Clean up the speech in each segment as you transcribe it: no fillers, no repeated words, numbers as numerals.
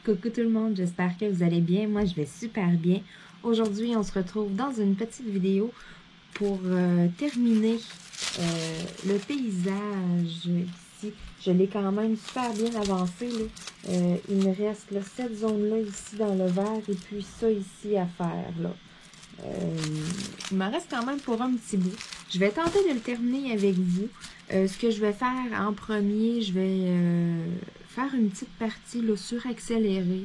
Coucou tout le monde, j'espère que vous allez bien. Moi, je vais super bien. Aujourd'hui, on se retrouve dans une petite vidéo pour terminer le paysage ici. Je l'ai quand même super bien avancé, là. Il me reste là, cette zone-là ici dans le vert et puis ça ici à faire, là. Il m'en reste quand même pour un petit bout. Je vais tenter de le terminer avec vous. Ce que je vais faire en premier, je vais faire une petite partie là, suraccélérée,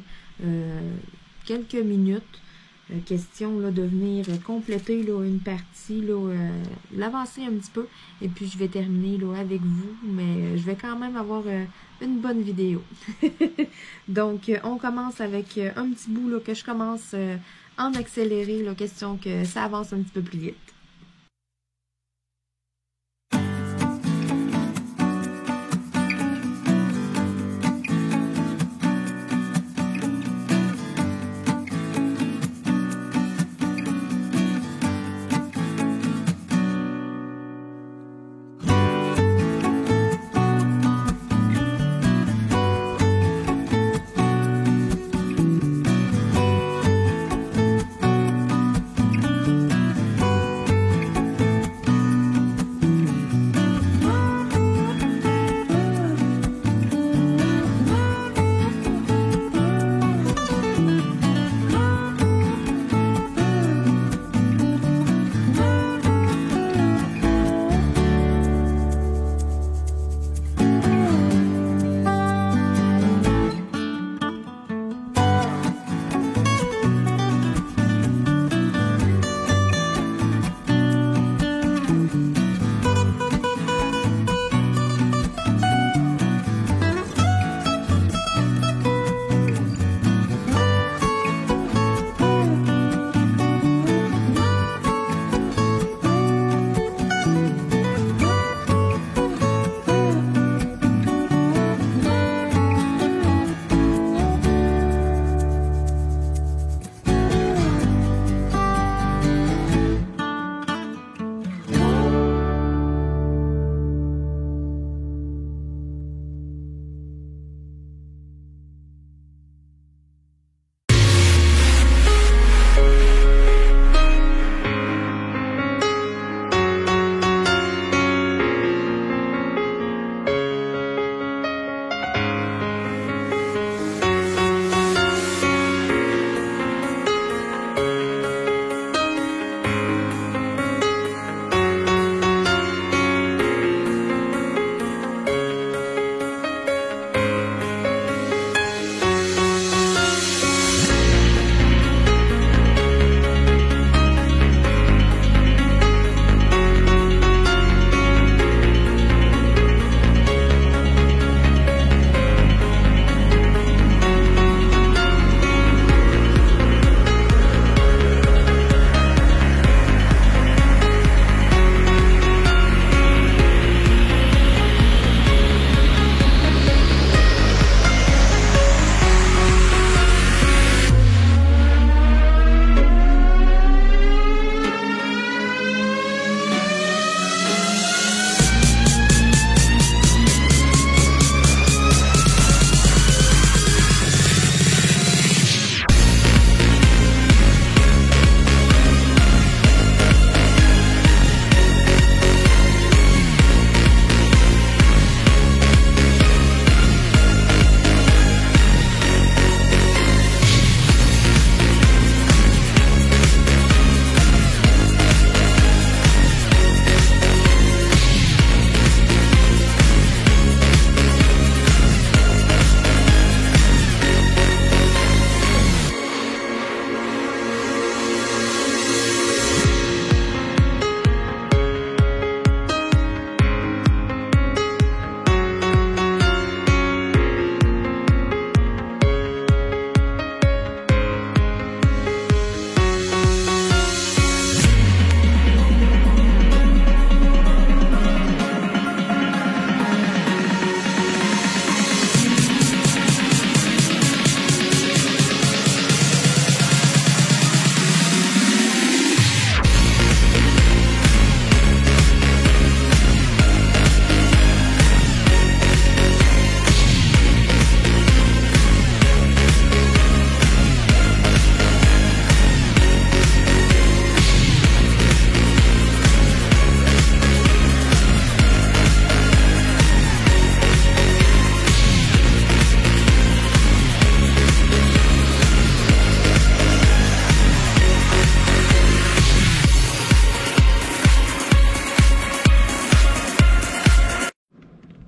quelques minutes. Question là, de venir compléter là, une partie, l'avancer un petit peu. Et puis je vais terminer là, avec vous, mais je vais quand même avoir une bonne vidéo. Donc, on commence avec un petit bout là, que je commence en accéléré, là, question que ça avance un petit peu plus vite.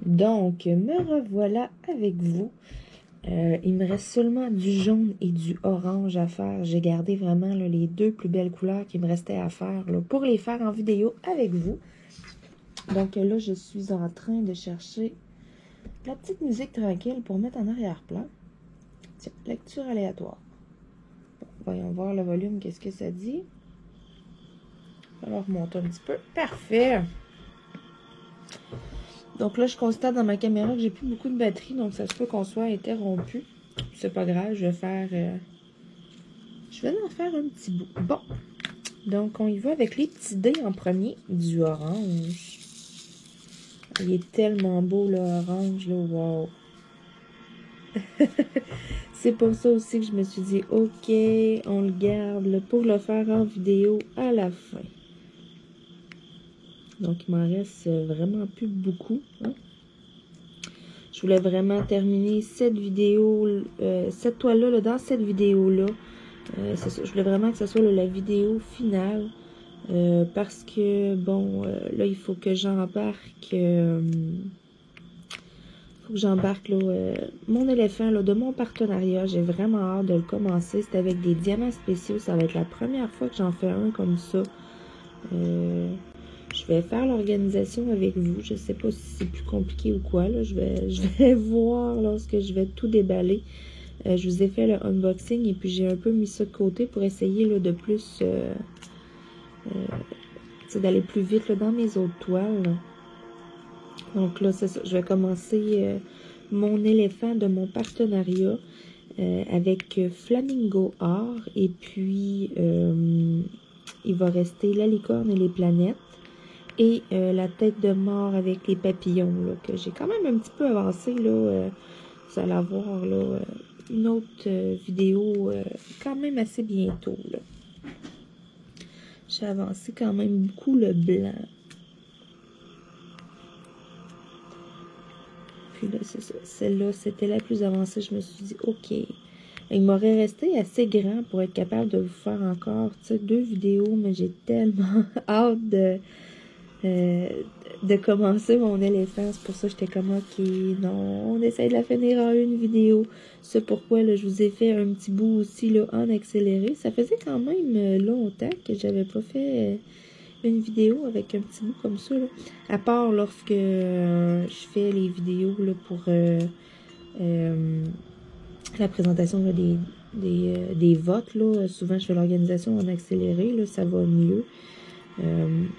Donc, me revoilà avec vous. Il me reste seulement du jaune et du orange à faire. J'ai gardé vraiment là, les deux plus belles couleurs qui me restaient à faire là, pour les faire en vidéo avec vous. Donc là, je suis en train de chercher la petite musique tranquille pour mettre en arrière-plan. Tiens, lecture aléatoire. Bon, voyons voir le volume, qu'est-ce que ça dit. Alors, remonte un petit peu. Parfait! Donc là, je constate dans ma caméra que j'ai plus beaucoup de batterie, donc ça se peut qu'on soit interrompu. C'est pas grave, je vais en faire un petit bout. Bon, donc on y va avec les petits dés en premier, du orange. Il est tellement beau, l'orange, là, wow! C'est pour ça aussi que je me suis dit, ok, on le garde là, pour le faire en vidéo à la fin. Donc, il m'en reste vraiment plus beaucoup. Hein? Je voulais vraiment terminer cette vidéo, cette toile-là, dans cette vidéo-là. Je voulais vraiment que ce soit là, la vidéo finale. Parce que, bon, là, il faut que j'embarque... mon éléphant là, de mon partenariat. J'ai vraiment hâte de le commencer. C'est avec des diamants spéciaux. Ça va être la première fois que j'en fais un comme ça. Je vais faire l'organisation avec vous. Je ne sais pas si c'est plus compliqué ou quoi. Là. Je vais voir lorsque je vais tout déballer. Je vous ai fait le unboxing et puis j'ai un peu mis ça de côté pour essayer là, de plus... d'aller plus vite là, dans mes autres toiles. Là. Donc là, c'est ça. Je vais commencer mon éléphant de mon partenariat avec Flamingo Or. Et puis, il va rester la licorne et les planètes. Et la tête de mort avec les papillons, là, que j'ai quand même un petit peu avancé, là. Vous allez avoir, là, une autre vidéo quand même assez bientôt, là. J'ai avancé quand même beaucoup le blanc. Puis là, c'est ça. Celle-là, c'était la plus avancée. Je me suis dit, OK. Il m'aurait resté assez grand pour être capable de vous faire encore, tu sais, 2 vidéos, mais j'ai tellement hâte de commencer mon éléphant. C'est pour ça que j'étais comme, OK, non, on essaie de la finir en une vidéo. C'est pourquoi, là, je vous ai fait un petit bout aussi, là, en accéléré. Ça faisait quand même longtemps que j'avais pas fait une vidéo avec un petit bout comme ça, là. À part lorsque je fais les vidéos, là, pour la présentation là, des votes, là. Souvent, je fais l'organisation en accéléré, là, ça va mieux.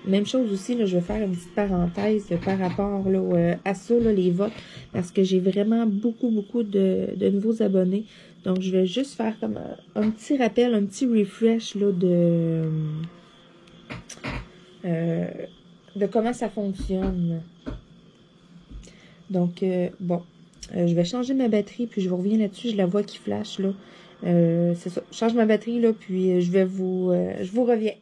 Même chose aussi, là, je vais faire une petite parenthèse par rapport là, à ça, là, les votes, parce que j'ai vraiment beaucoup de nouveaux abonnés. Donc, je vais juste faire comme un petit rappel, un petit refresh là, de comment ça fonctionne. Donc, bon, je vais changer ma batterie, puis je vous reviens là-dessus, je la vois qui flash, là. C'est ça, je change ma batterie, là, puis je vous reviens.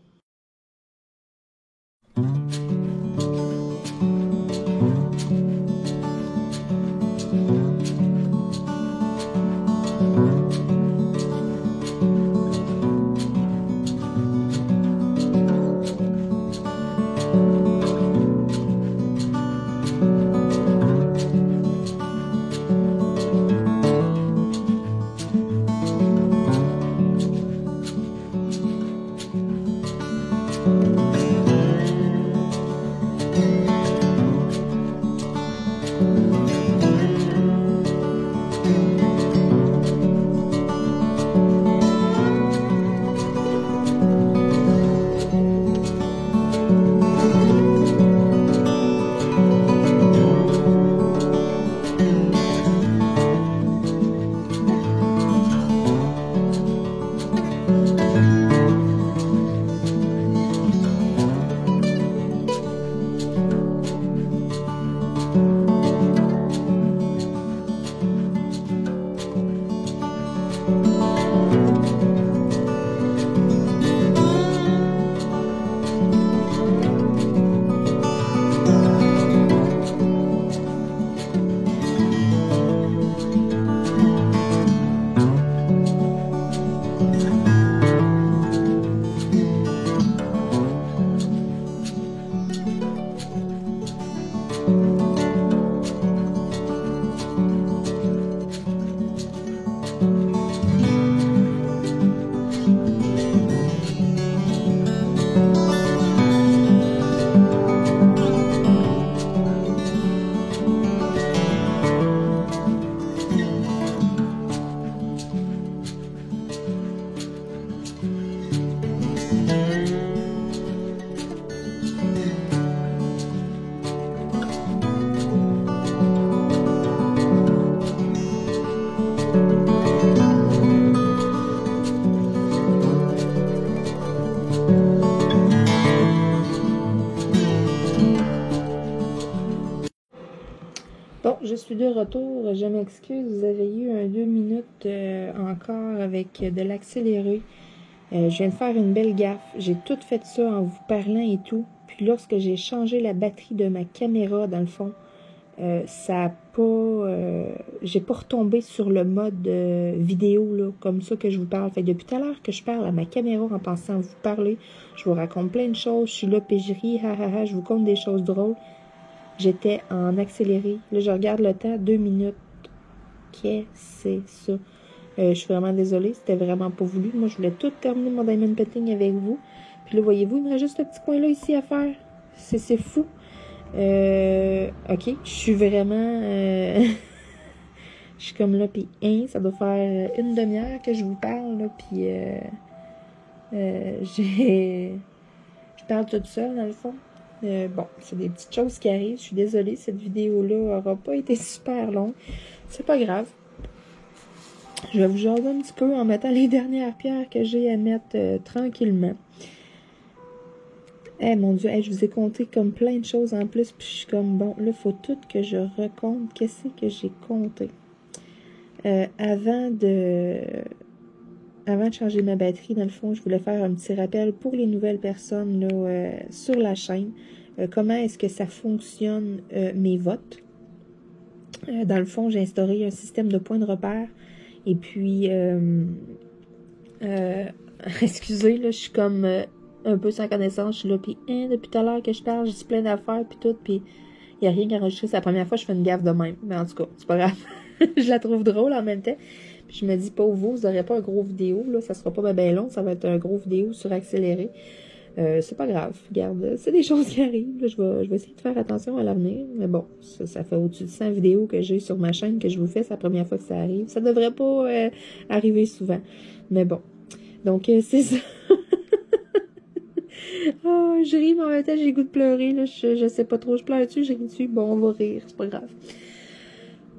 je suis de retour. Je m'excuse, vous avez eu un 2 minutes encore avec de l'accéléré. Je viens de faire une belle gaffe. J'ai tout fait ça en vous parlant et tout. Puis lorsque j'ai changé la batterie de ma caméra, dans le fond, ça a pas... j'ai pas retombé sur le mode vidéo, là, comme ça que je vous parle. Fait que depuis tout à l'heure que je parle à ma caméra en pensant vous parler, je vous raconte plein de choses. Je suis là, puis je ris, je vous conte des choses drôles. J'étais en accéléré. Là, je regarde le temps, 2 minutes. Qu'est-ce que c'est ça? Je suis vraiment désolée, c'était vraiment pas voulu. Moi, je voulais tout terminer mon diamond petting avec vous. Puis là, voyez-vous, il me reste juste ce petit coin-là ici à faire. C'est fou. Ok, je suis vraiment... je suis comme là, puis ça doit faire une demi-heure que je vous parle, là, puis je parle toute seule, dans le fond. Bon, c'est des petites choses qui arrivent. Je suis désolée, cette vidéo-là n'aura pas été super longue. C'est pas grave. Je vais vous jaser un petit peu en mettant les dernières pierres que j'ai à mettre tranquillement. Eh mon Dieu, je vous ai compté comme plein de choses en plus. Puis je suis comme, bon, là, il faut tout que je recompte. Qu'est-ce que j'ai compté? Avant de changer ma batterie, dans le fond, je voulais faire un petit rappel pour les nouvelles personnes là, sur la chaîne. Comment est-ce que ça fonctionne, mes votes? Dans le fond, j'ai instauré un système de points de repère. Et puis, excusez, là, je suis comme un peu sans connaissance. Je suis là, puis depuis tout à l'heure que je parle, je dis plein d'affaires, puis tout, puis il n'y a rien qui enregistré. C'est la première fois que je fais une gaffe de même. Mais en tout cas, c'est pas grave. Je la trouve drôle en même temps. Puis je me dis, pas vous n'aurez pas un gros vidéo, là, ça sera pas bien long, ça va être un gros vidéo sur accéléré. C'est pas grave, regarde, c'est des choses qui arrivent, là, je vais essayer de faire attention à l'avenir, mais bon, ça fait au-dessus de 100 vidéos que j'ai sur ma chaîne que je vous fais, c'est la première fois que ça arrive, ça devrait pas arriver souvent, mais bon, donc c'est ça. Oh, je ris, mais en même temps j'ai le goût de pleurer, là, je sais pas trop, je pleure dessus, je ris dessus, bon, on va rire, c'est pas grave.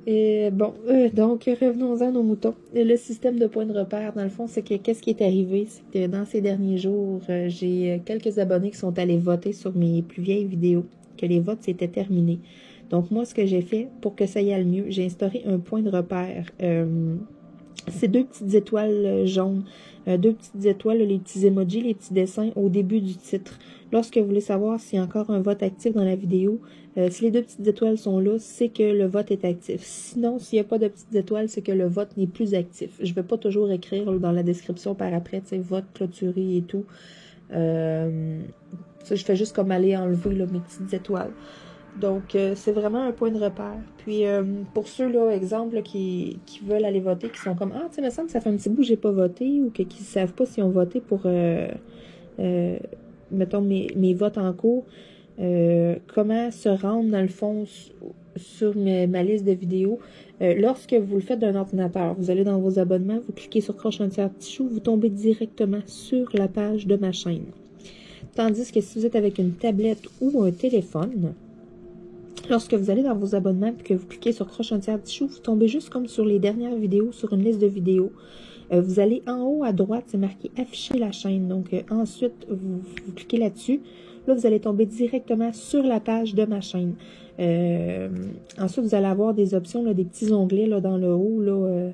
Et bon, donc revenons-en à nos moutons. Le système de points de repère, dans le fond, c'est que qu'est-ce qui est arrivé? C'est que dans ces derniers jours, j'ai quelques abonnés qui sont allés voter sur mes plus vieilles vidéos, que les votes s'étaient terminés. Donc moi, ce que j'ai fait, pour que ça y aille mieux, j'ai instauré un point de repère. C'est 2 petites étoiles jaunes, 2 petites étoiles, les petits emojis, les petits dessins au début du titre. Lorsque vous voulez savoir s'il y a encore un vote actif dans la vidéo, si les 2 petites étoiles sont là, c'est que le vote est actif. Sinon, s'il n'y a pas de petites étoiles, c'est que le vote n'est plus actif. Je ne vais pas toujours écrire là, dans la description par après, tu sais, vote clôturé et tout. Ça, je fais juste comme aller enlever là, mes petites étoiles. Donc, c'est vraiment un point de repère. Puis, pour ceux, là, exemple, là, qui veulent aller voter, qui sont comme, ah, tu sais, il me semble que ça fait un petit bout que j'ai pas voté, ou qui ne savent pas s'ils ont voté pour, mettons, mes votes en cours, comment se rendre, dans le fond, sur ma liste de vidéos. Lorsque vous le faites d'un ordinateur, vous allez dans vos abonnements, vous cliquez sur Croche un tiers petit chou, vous tombez directement sur la page de ma chaîne. Tandis que si vous êtes avec une tablette ou un téléphone, lorsque vous allez dans vos abonnements et que vous cliquez sur Croche un tiers petit chou, vous tombez juste comme sur les dernières vidéos, sur une liste de vidéos. Vous allez en haut à droite, c'est marqué afficher la chaîne. Donc ensuite, vous cliquez là-dessus. Là, vous allez tomber directement sur la page de ma chaîne. Ensuite, vous allez avoir des options, là, des petits onglets là, dans le haut, là,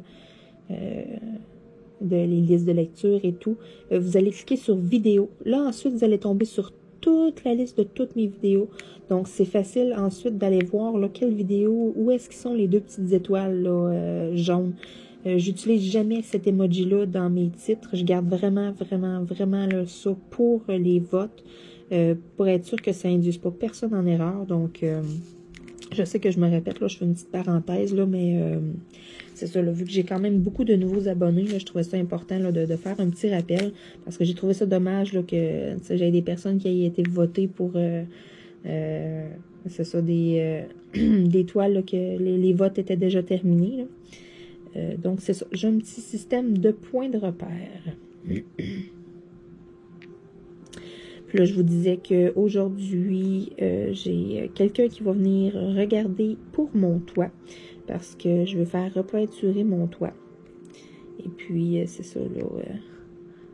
les listes de lecture et tout. Vous allez cliquer sur vidéo. Là, ensuite, vous allez tomber sur toute la liste de toutes mes vidéos. Donc, c'est facile ensuite d'aller voir là, quelle vidéo, où est-ce qu'ils sont les 2 petites étoiles là, jaunes. J'utilise jamais cet emoji-là dans mes titres. Je garde vraiment là, ça pour les votes, pour être sûr que ça induise pas personne en erreur. Donc, je sais que je me répète, là, je fais une petite parenthèse, là, mais c'est ça, là, vu que j'ai quand même beaucoup de nouveaux abonnés, là, je trouvais ça important là, de faire un petit rappel, parce que j'ai trouvé ça dommage là, que j'avais des personnes qui aient été votées pour, c'est ça, des toiles, là, que les votes étaient déjà terminés, là. Donc, c'est ça. J'ai un petit système de points de repère. Puis là, je vous disais qu'aujourd'hui, j'ai quelqu'un qui va venir regarder pour mon toit. Parce que je vais faire repeinturer mon toit. Et puis, c'est ça, là.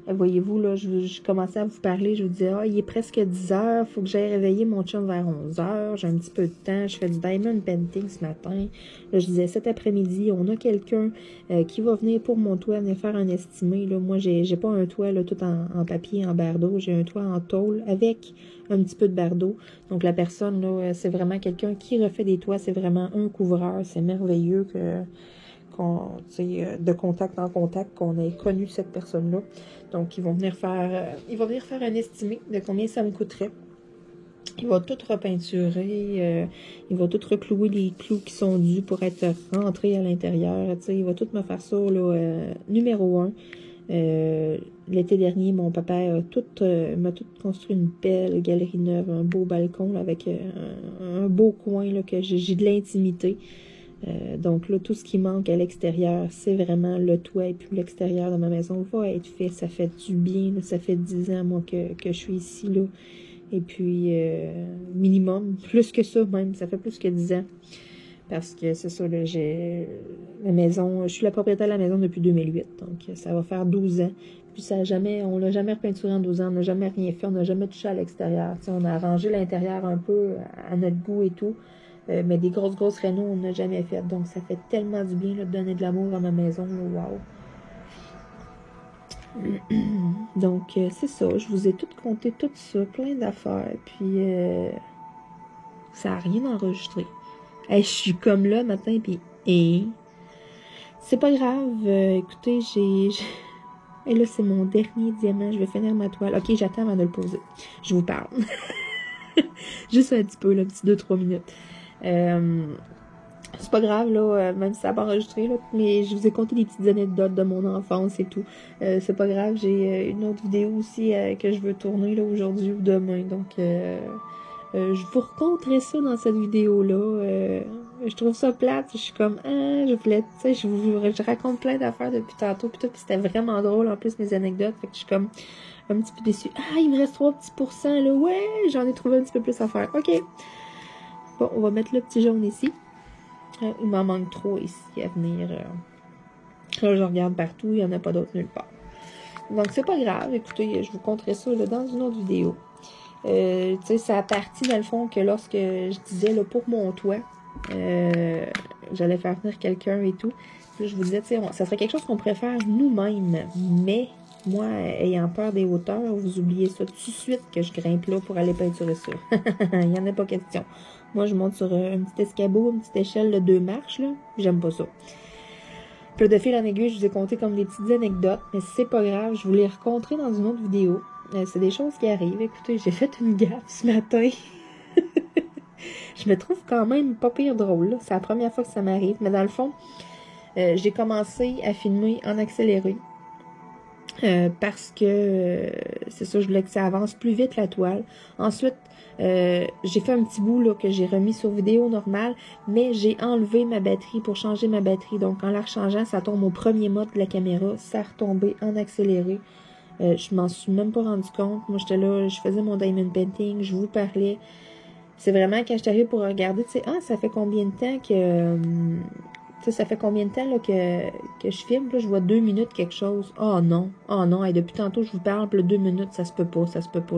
Voyez-vous, là, je commençais à vous parler, je vous disais, il est presque 10 heures, faut que j'aille réveiller mon chum vers 11 heures, j'ai un petit peu de temps, je fais du diamond painting ce matin. Là, je disais, cet après-midi, on a quelqu'un qui va venir pour mon toit, venir faire un estimé. Là, moi, j'ai pas un toit là, tout en papier, en bardeau, j'ai un toit en tôle avec un petit peu de bardeau. Donc, la personne, là, c'est vraiment quelqu'un qui refait des toits, c'est vraiment un couvreur, c'est merveilleux de contact en contact, qu'on ait connu cette personne-là. Donc, ils vont venir faire un estimé de combien ça me coûterait. Il va tout repeinturer, il va tout reclouer les clous qui sont dus pour être rentrés à l'intérieur. Il va tout me faire ça, là, numéro 1. L'été dernier, mon papa m'a tout construit une belle galerie neuve, un beau balcon là, avec un beau coin là, que j'ai de l'intimité. Donc là, tout ce qui manque à l'extérieur, c'est vraiment le toit et puis l'extérieur de ma maison va être fait. Ça fait du bien, là, ça fait 10 ans, moi, que je suis ici, là. Et puis, minimum, plus que ça même, ça fait plus que 10 ans. Parce que c'est ça, là, je suis la propriétaire de la maison depuis 2008, donc ça va faire 12 ans. Puis on l'a jamais repeinturé en 12 ans, on n'a jamais rien fait, on n'a jamais touché à l'extérieur. On a arrangé l'intérieur un peu à notre goût et tout. Mais des grosses rénaux, on n'a jamais fait. Donc, ça fait tellement du bien là, de donner de l'amour à ma maison. Wow! Donc, c'est ça. Je vous ai tout compté, tout ça, plein d'affaires. Puis, ça n'a rien enregistré. Hey, je suis comme là, matin, puis... c'est pas grave. Écoutez, Et là, c'est mon dernier diamant. Je vais finir ma toile. OK, j'attends avant de le poser. Je vous parle. Juste un petit peu, là, petit 2-3 minutes. C'est pas grave, là, même si ça n'a pas enregistré, là, mais je vous ai conté des petites anecdotes de mon enfance et tout. C'est pas grave, j'ai une autre vidéo aussi que je veux tourner là aujourd'hui ou demain. Donc, je vous raconterai ça dans cette vidéo-là. Je trouve ça plate. Je suis comme, je voulais, tu sais, je raconte plein d'affaires depuis tantôt. Puis c'était vraiment drôle, en plus, mes anecdotes. Fait que je suis comme un petit peu déçue. Il me reste 3 petits pourcents, là. Ouais, j'en ai trouvé un petit peu plus à faire. OK. Bon, on va mettre le petit jaune ici. Il m'en manque 3 ici à venir. Là, je regarde partout, il n'y en a pas d'autres nulle part. Donc, c'est pas grave. Écoutez, je vous conterai ça là, dans une autre vidéo. Tu sais, ça a parti dans le fond que lorsque je disais là, pour mon toit, j'allais faire venir quelqu'un et tout. Puis je vous disais, tu sais, ça serait quelque chose qu'on pourrait faire nous-mêmes. Mais moi, ayant peur des hauteurs, vous oubliez ça tout de suite que je grimpe là pour aller peinturer ça. Il n'y en a pas question. Moi, je monte sur un petit escabeau, une petite échelle de 2 marches, là. J'aime pas ça. Puis de fil en aiguille, je vous ai compté comme des petites anecdotes, mais c'est pas grave, je vous les raconterai dans une autre vidéo. C'est des choses qui arrivent. Écoutez, j'ai fait une gaffe ce matin. Je me trouve quand même pas pire drôle, c'est la première fois que ça m'arrive, mais dans le fond, j'ai commencé à filmer en accéléré. Parce que c'est ça, je voulais que ça avance plus vite la toile. Ensuite, j'ai fait un petit bout là, que j'ai remis sur vidéo normale, mais j'ai enlevé ma batterie pour changer ma batterie. Donc en la rechangeant, ça tombe au premier mode de la caméra, ça a retombé en accéléré. Je m'en suis même pas rendu compte. Moi j'étais là, je faisais mon diamond painting, je vous parlais. C'est vraiment quand je suis arrivée pour regarder, tu sais, ça fait combien de temps que... ça fait combien de temps là, que je filme? Là, je vois 2 minutes quelque chose. Oh non. Et depuis tantôt, je vous parle, puis 2 minutes, ça se peut pas.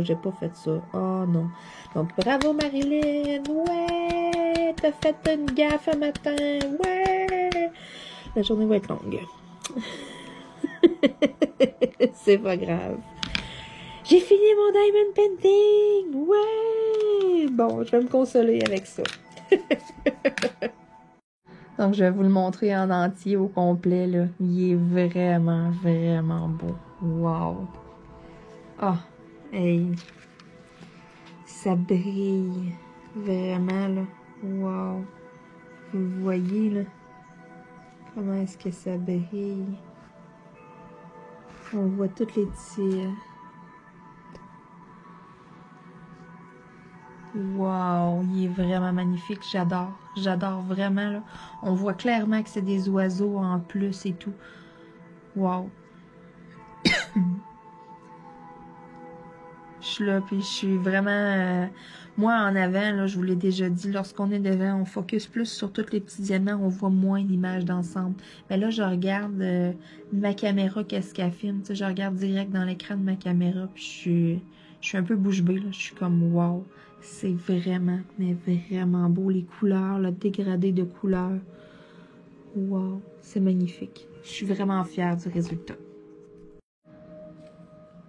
J'ai pas fait ça. Oh non. Donc, bravo Marilyn! Ouais! T'as fait une gaffe un matin! Ouais! La journée va être longue. C'est pas grave. J'ai fini mon diamond painting! Ouais! Bon, je vais me consoler avec ça. Donc, je vais vous le montrer en entier, au complet, là. Il est vraiment, vraiment beau. Wow! Ah! Hey! Ça brille. Vraiment, là. Wow! Vous voyez, là? Comment est-ce que ça brille? On voit toutes les tirs. Wow, il est vraiment magnifique, j'adore vraiment, là. On voit clairement que c'est des oiseaux en plus et tout. Wow. Je Je suis là, puis je suis vraiment... moi, en avant, là, je vous l'ai déjà dit, lorsqu'on est devant, on focus plus sur tous les petits diamants, on voit moins l'image d'ensemble. Mais là, je regarde ma caméra, qu'est-ce qu'elle filme. Tu sais, je regarde direct dans l'écran de ma caméra, puis je suis un peu bouche bée, là. Je suis comme, wow, c'est vraiment, mais vraiment beau. Les couleurs, le dégradé de couleurs. Wow, c'est magnifique. Je suis vraiment fière du résultat.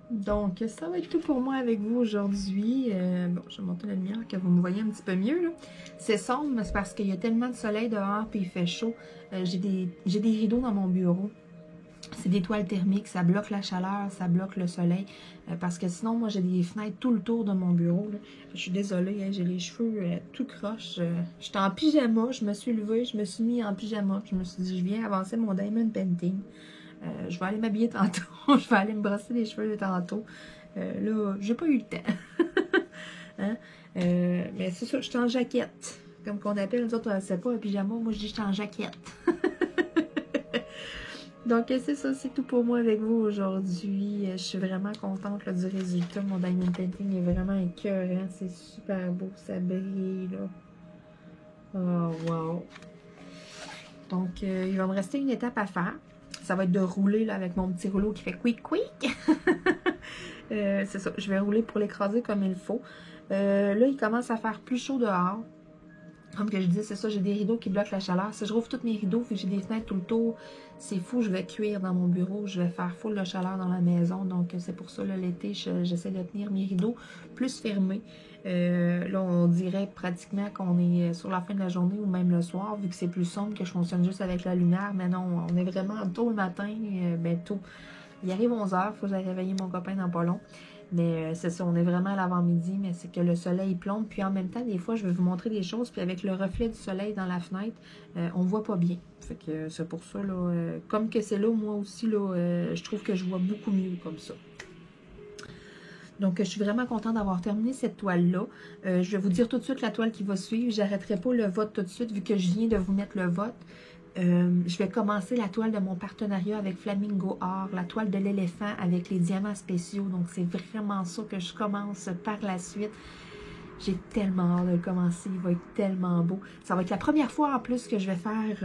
Donc, ça va être tout pour moi avec vous aujourd'hui. Bon, je vais monter la lumière, que vous me voyez un petit peu mieux. C'est sombre, mais c'est parce qu'il y a tellement de soleil dehors et il fait chaud. J'ai des rideaux dans mon bureau. C'est des toiles thermiques, ça bloque la chaleur, ça bloque le soleil. Parce que sinon, moi, j'ai des fenêtres tout le tour de mon bureau. Là. Je suis désolée, hein, j'ai les cheveux tout croche. J'étais en pyjama, je me suis levée, je me suis mis en pyjama. Je me suis dit, je viens avancer mon diamond painting. Je vais aller m'habiller tantôt. Je vais aller me brosser les cheveux tantôt. Là, j'ai pas eu le temps. Hein? Mais c'est ça, je suis en jaquette. Comme qu'on appelle, nous autres, c'est pas un pyjama. Moi, je dis je suis en jaquette. Donc, c'est ça, c'est tout pour moi avec vous aujourd'hui. Je suis vraiment contente là, du résultat. Mon diamond painting est vraiment écœurant. C'est super beau, ça brille, là. Oh, wow. Donc, il va me rester une étape à faire. Ça va être de rouler là, avec mon petit rouleau qui fait quick quick. C'est ça, je vais rouler pour l'écraser comme il faut. Là, il commence à faire plus chaud dehors. Comme que je disais, c'est ça, j'ai des rideaux qui bloquent la chaleur. Si je rouvre tous mes rideaux, puis j'ai des fenêtres tout le tour, c'est fou, je vais cuire dans mon bureau, je vais faire full de chaleur dans la maison. Donc, c'est pour ça, l'été, j'essaie de tenir mes rideaux plus fermés. Là, on dirait pratiquement qu'on est sur la fin de la journée ou même le soir, vu que c'est plus sombre, que je fonctionne juste avec la lumière. Mais non, on est vraiment tôt le matin, ben tôt. Il arrive 11 h, il faut que j'aille réveiller mon copain dans pas long. Mais c'est ça, on est vraiment à l'avant-midi, mais c'est que le soleil plombe. Puis en même temps, des fois, je vais vous montrer des choses, puis avec le reflet du soleil dans la fenêtre, on voit pas bien. Fait que c'est pour ça, là, comme que c'est là, moi aussi, là, je trouve que je vois beaucoup mieux comme ça. Donc, je suis vraiment contente d'avoir terminé cette toile-là. Je vais vous dire tout de suite la toile qui va suivre. J'arrêterai pas le vote tout de suite, vu que je viens de vous mettre le vote. Je vais commencer la toile de mon partenariat avec Flamingo Art, la toile de l'éléphant avec les diamants spéciaux. Donc, c'est vraiment ça que je commence par la suite. J'ai tellement hâte de le commencer. Il va être tellement beau. Ça va être la première fois en plus que je vais faire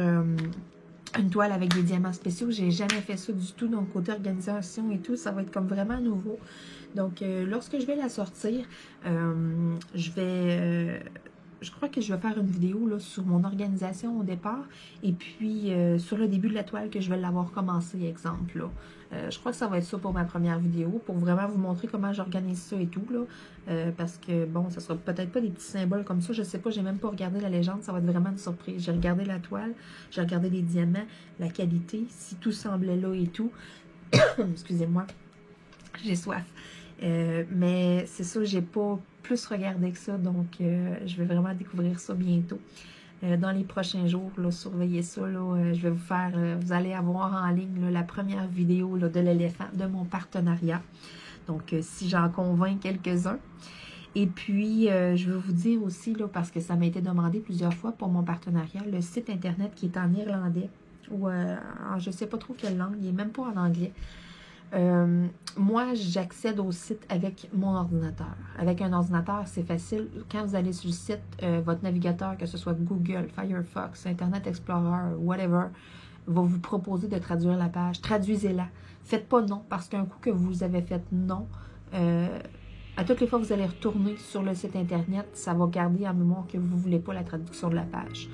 une toile avec des diamants spéciaux. J'ai jamais fait ça du tout. Donc, côté organisation et tout, ça va être comme vraiment nouveau. Donc, lorsque je vais la sortir, je crois que je vais faire une vidéo là, sur mon organisation au départ et puis sur le début de la toile que je vais l'avoir commencé, exemple. Là. Je crois que ça va être ça pour ma première vidéo, pour vraiment vous montrer comment j'organise ça et tout. Là, parce que, bon, ça sera peut-être pas des petits symboles comme ça, je sais pas, j'ai même pas regardé la légende, ça va être vraiment une surprise. J'ai regardé la toile, j'ai regardé les diamants, la qualité, si tout semblait là et tout. Excusez-moi, j'ai soif. Mais c'est ça, j'ai pas plus regardé que ça, donc je vais vraiment découvrir ça bientôt. Dans les prochains jours, là, surveillez ça, là, je vais vous faire, vous allez avoir en ligne là, la première vidéo là, de l'éléphant, de mon partenariat. Donc, si j'en convainc quelques-uns. Et puis, je veux vous dire aussi, là, parce que ça m'a été demandé plusieurs fois pour mon partenariat, le site internet qui est en irlandais, ou je ne sais pas trop quelle langue, il n'est même pas en anglais. Moi, j'accède au site avec mon ordinateur. Avec un ordinateur, c'est facile. Quand vous allez sur le site, votre navigateur, que ce soit Google, Firefox, Internet Explorer, whatever, va vous proposer de traduire la page. Traduisez-la. Faites pas non, parce qu'un coup que vous avez fait non, à toutes les fois que vous allez retourner sur le site Internet, ça va garder en mémoire que vous ne voulez pas la traduction de la page.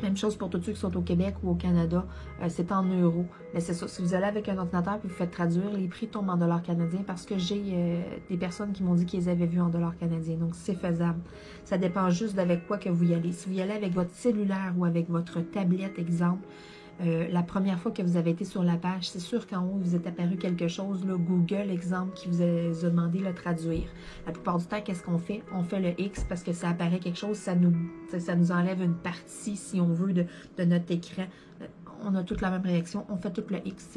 Même chose pour tous ceux qui sont au Québec ou au Canada, c'est en euros. Mais c'est ça, si vous allez avec un ordinateur et vous faites traduire, les prix tombent en dollars canadiens parce que j'ai des personnes qui m'ont dit qu'ils avaient vu en dollars canadiens. Donc, c'est faisable. Ça dépend juste d'avec quoi que vous y allez. Si vous y allez avec votre cellulaire ou avec votre tablette, exemple, la première fois que vous avez été sur la page, c'est sûr qu'en haut, vous est apparu quelque chose, là, Google, exemple, qui vous a demandé de le traduire. La plupart du temps, qu'est-ce qu'on fait? On fait le X parce que ça apparaît quelque chose, ça nous enlève une partie, si on veut, de notre écran. On a toute la même réaction, on fait tout le X.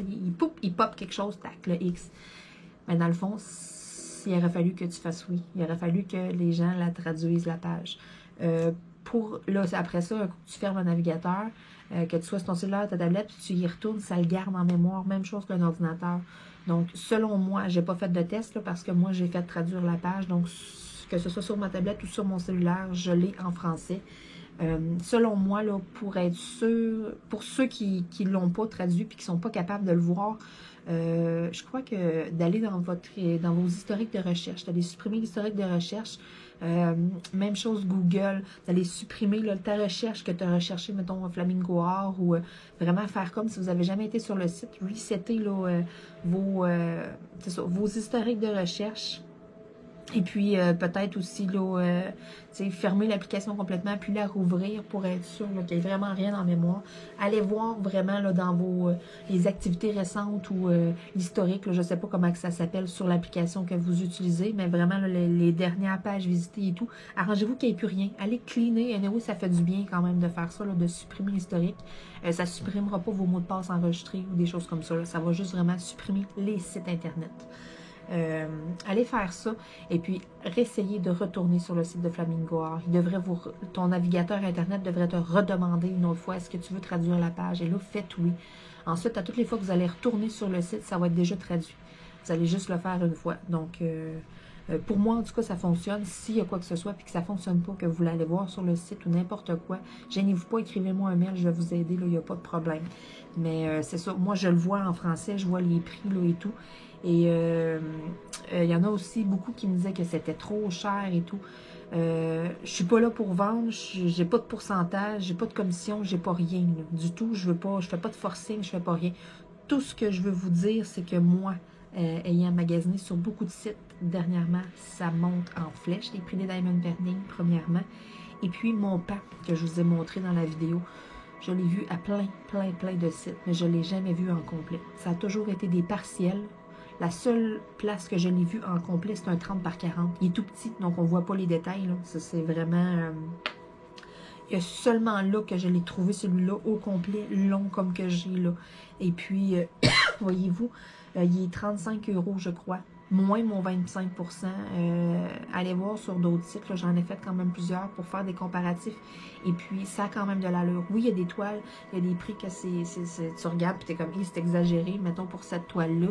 Il pop quelque chose, tac, le X. Mais dans le fond, il aurait fallu que tu fasses oui. Il aurait fallu que les gens la traduisent, la page. Là, après ça, un coup que tu fermes le navigateur, que tu sois sur ton cellulaire, ta tablette, puis tu y retournes, ça le garde en mémoire. Même chose qu'un ordinateur. Donc, selon moi, j'ai pas fait de test, là, parce que moi, j'ai fait traduire la page. Donc, que ce soit sur ma tablette ou sur mon cellulaire, je l'ai en français. Selon moi, là, pour être sûr, pour ceux qui ne l'ont pas traduit et qui ne sont pas capables de le voir, je crois que d'aller dans vos historiques de recherche, d'aller supprimer l'historique de recherche, même chose Google, d'aller supprimer là, ta recherche que tu as recherché, mettons Flamingo Art, ou vraiment faire comme si vous n'avez jamais été sur le site, resetter là, vos historiques de recherche. Et puis, peut-être aussi, là, fermer l'application complètement, puis la rouvrir pour être sûr qu'il n'y ait vraiment rien en mémoire. Allez voir vraiment là, dans les activités récentes ou l'historique, je ne sais pas comment que ça s'appelle sur l'application que vous utilisez, mais vraiment là, les dernières pages visitées et tout. Arrangez-vous qu'il n'y ait plus rien. Allez cleaner. Anyway, ça fait du bien quand même de faire ça, là, de supprimer l'historique. Ça ne supprimera pas vos mots de passe enregistrés ou des choses comme ça. Là. Ça va juste vraiment supprimer les sites Internet. Allez faire ça et puis réessayez de retourner sur le site de Flamingo Art. Ton navigateur Internet devrait te redemander une autre fois est-ce que tu veux traduire la page. Et là, faites oui. Ensuite, à toutes les fois que vous allez retourner sur le site, ça va être déjà traduit. Vous allez juste le faire une fois. Donc, pour moi, en tout cas, ça fonctionne. S'il y a quoi que ce soit et que ça ne fonctionne pas, que vous voulez aller voir sur le site ou n'importe quoi, gênez-vous pas, écrivez-moi un mail, je vais vous aider, il n'y a pas de problème. Mais c'est ça, moi je le vois en français, je vois les prix là, et tout. Et il y en a aussi beaucoup qui me disaient que c'était trop cher et tout. Je suis pas là pour vendre, j'ai pas de pourcentage, j'ai pas de commission, j'ai pas rien là, du tout. Je fais pas de forcing, je fais pas rien. Tout ce que je veux vous dire, c'est que moi, ayant magasiné sur beaucoup de sites dernièrement, ça monte en flèche, les prix des Diamond Painting, premièrement. Et puis mon pack que je vous ai montré dans la vidéo, je l'ai vu à plein de sites, mais je ne l'ai jamais vu en complet. Ça a toujours été des partiels. La seule place que je l'ai vu en complet, c'est un 30 par 40. Il est tout petit, donc on ne voit pas les détails. Là. Ça, c'est vraiment... il y a seulement là que je l'ai trouvé, celui-là, au complet, long comme que j'ai là. Et puis, voyez-vous, il est 35 €, je crois. Moins mon 25 %. Allez voir sur d'autres sites, j'en ai fait quand même plusieurs pour faire des comparatifs. Et puis, ça a quand même de l'allure. Oui, il y a des toiles, il y a des prix que tu regardes et tu es comme, c'est exagéré, mettons, pour cette toile-là.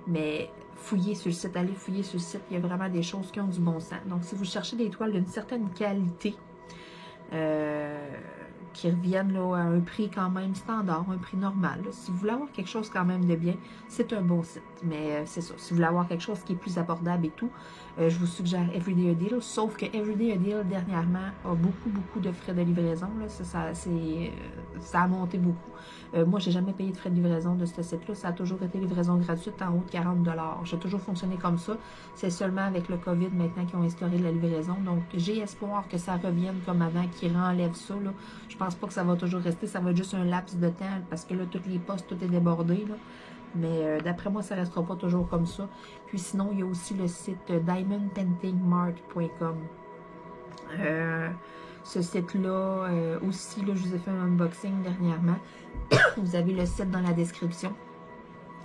Mais fouillez sur le site, allez fouiller sur le site, il y a vraiment des choses qui ont du bon sens. Donc, si vous cherchez des toiles d'une certaine qualité, qui reviennent là, à un prix quand même standard, un prix normal. Là. Si vous voulez avoir quelque chose quand même de bien, c'est un bon site. Mais c'est ça, si vous voulez avoir quelque chose qui est plus abordable et tout, je vous suggère Everyday a Deal. Sauf que Everyday a Deal, dernièrement, a beaucoup de frais de livraison. Là. Ça a monté beaucoup. Moi, j'ai jamais payé de frais de livraison de ce site-là. Ça a toujours été livraison gratuite en haut de 40 $. J'ai toujours fonctionné comme ça. C'est seulement avec le COVID maintenant qu'ils ont instauré la livraison. Donc, j'ai espoir que ça revienne comme avant, qu'ils renlèvent ça. Là. Je pense pas que ça va toujours rester. Ça va être juste un laps de temps parce que là, toutes les postes, tout est débordé. Là. Mais d'après moi, ça ne restera pas toujours comme ça. Puis sinon, il y a aussi le site diamondpaintingmart.com. Ce site-là, aussi, là, je vous ai fait un unboxing dernièrement. Vous avez le site dans la description.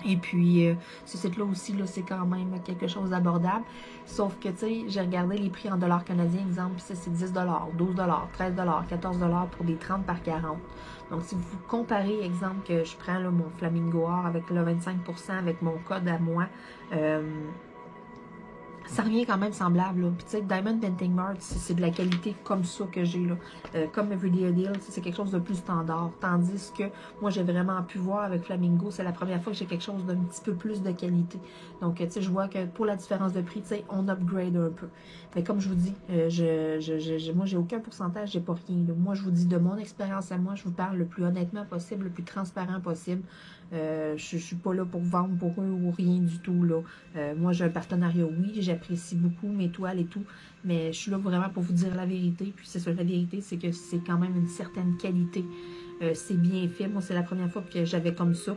Et puis, ce site-là aussi, c'est quand même quelque chose d'abordable. Sauf que, tu sais, j'ai regardé les prix en dollars canadiens. Exemple, c'est 10 $, 12 $, 13 $, 14 $ pour des 30 par 40. Donc, si vous comparez, exemple, que je prends là, mon Flamingo Art avec le 25 % avec mon code à moi, ça revient quand même semblable. Là. Puis tu sais, Diamond Painting Mart, c'est de la qualité comme ça que j'ai là. Comme Everyday a Deal, c'est quelque chose de plus standard. Tandis que moi, j'ai vraiment pu voir avec Flamingo, c'est la première fois que j'ai quelque chose d'un petit peu plus de qualité. Donc, tu sais, je vois que pour la différence de prix, tu sais, on upgrade un peu. Mais comme je vous dis, moi, j'ai aucun pourcentage, j'ai pas rien. Là. Moi, je vous dis de mon expérience à moi, je vous parle le plus honnêtement possible, le plus transparent possible. Je suis pas là pour vendre pour eux ou rien du tout. Là. Moi, j'ai un partenariat, oui, j'apprécie beaucoup mes toiles et tout, mais je suis là vraiment pour vous dire la vérité. Puis c'est ça, la vérité, c'est que c'est quand même une certaine qualité. C'est bien fait. Moi, c'est la première fois que j'avais comme ça,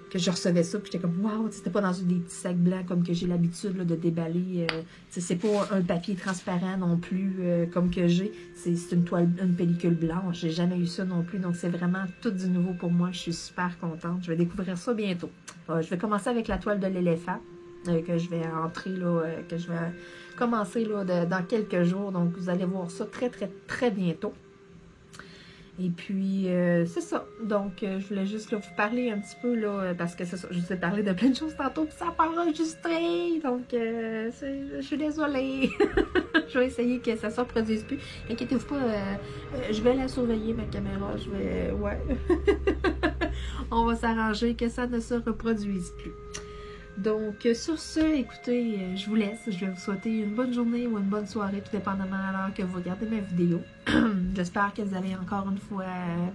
que je recevais ça, puis j'étais comme, waouh, c'était pas dans des petits sacs blancs comme que j'ai l'habitude de déballer. C'est pas un papier transparent non plus comme que j'ai. C'est une toile, une pellicule blanche. J'ai jamais eu ça non plus, donc c'est vraiment tout du nouveau pour moi. Je suis super contente. Je vais découvrir ça bientôt. Je vais commencer avec la toile de l'éléphant, que je vais entrer, là, que je vais commencer là, dans quelques jours. Donc, vous allez voir ça très bientôt. Et puis, c'est ça. Donc, je voulais juste là, vous parler un petit peu, là, parce que c'est ça, je vous ai parlé de plein de choses tantôt, puis ça n'a pas enregistré. Donc, je suis désolée. Je vais essayer que ça ne se reproduise plus. Inquiétez-vous pas, je vais la surveiller, ma caméra. Je vais, ouais. On va s'arranger que ça ne se reproduise plus. Donc, sur ce, écoutez, je vous laisse. Je vais vous souhaiter une bonne journée ou une bonne soirée, tout dépendamment à l'heure que vous regardez ma vidéo. J'espère que vous allez encore une fois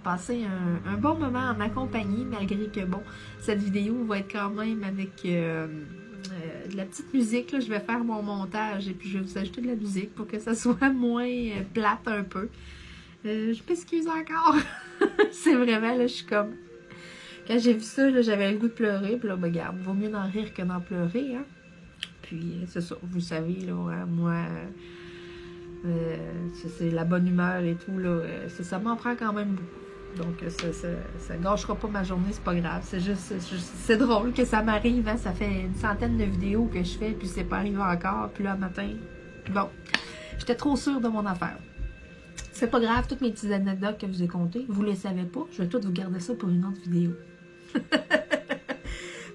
passer un bon moment en ma compagnie, malgré que, bon, cette vidéo va être quand même avec de la petite musique. Là. Je vais faire mon montage et puis je vais vous ajouter de la musique pour que ça soit moins plate un peu. Je m'excuse encore. C'est vraiment, là, je suis comme... Quand j'ai vu ça, j'avais le goût de pleurer. Puis là, ben, regarde, vaut mieux d'en rire que d'en pleurer. Hein? Puis, c'est ça, vous savez, là, hein, moi, c'est la bonne humeur et tout. Là, ça m'en prend quand même beaucoup. Donc, ça gâchera pas ma journée, c'est pas grave. C'est juste, c'est drôle que ça m'arrive. Hein? Ça fait une centaine de vidéos que je fais, puis c'est pas arrivé encore. Puis là, matin, bon, j'étais trop sûre de mon affaire. C'est pas grave, toutes mes petites anecdotes que je vous ai contées, vous les savez pas. Je vais toutes vous garder ça pour une autre vidéo.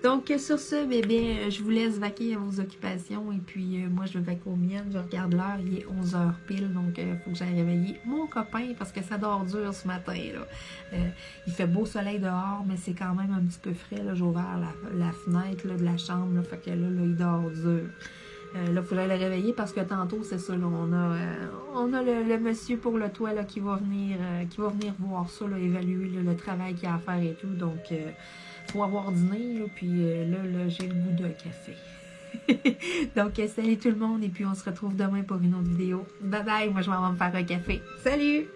Donc, sur ce, bien, je vous laisse vaquer à vos occupations. Et puis, moi, je vais vaquer aux miennes. Je regarde l'heure, il est 11h pile. Donc, il faut que j'aille réveiller mon copain parce que ça dort dur ce matin. Là. Il fait beau soleil dehors, mais c'est quand même un petit peu frais. J'ai ouvert la fenêtre là, de la chambre. Là, fait que là, il dort dur. Là, il faudrait le réveiller parce que tantôt, c'est ça, là, on a le monsieur pour le toit là, qui va venir voir ça, là, évaluer là, le travail qu'il y a à faire et tout. Donc, faut avoir dîné, là, puis là, j'ai le goût d'un café. Donc, salut tout le monde et puis on se retrouve demain pour une autre vidéo. Bye bye, moi je vais me faire un café. Salut!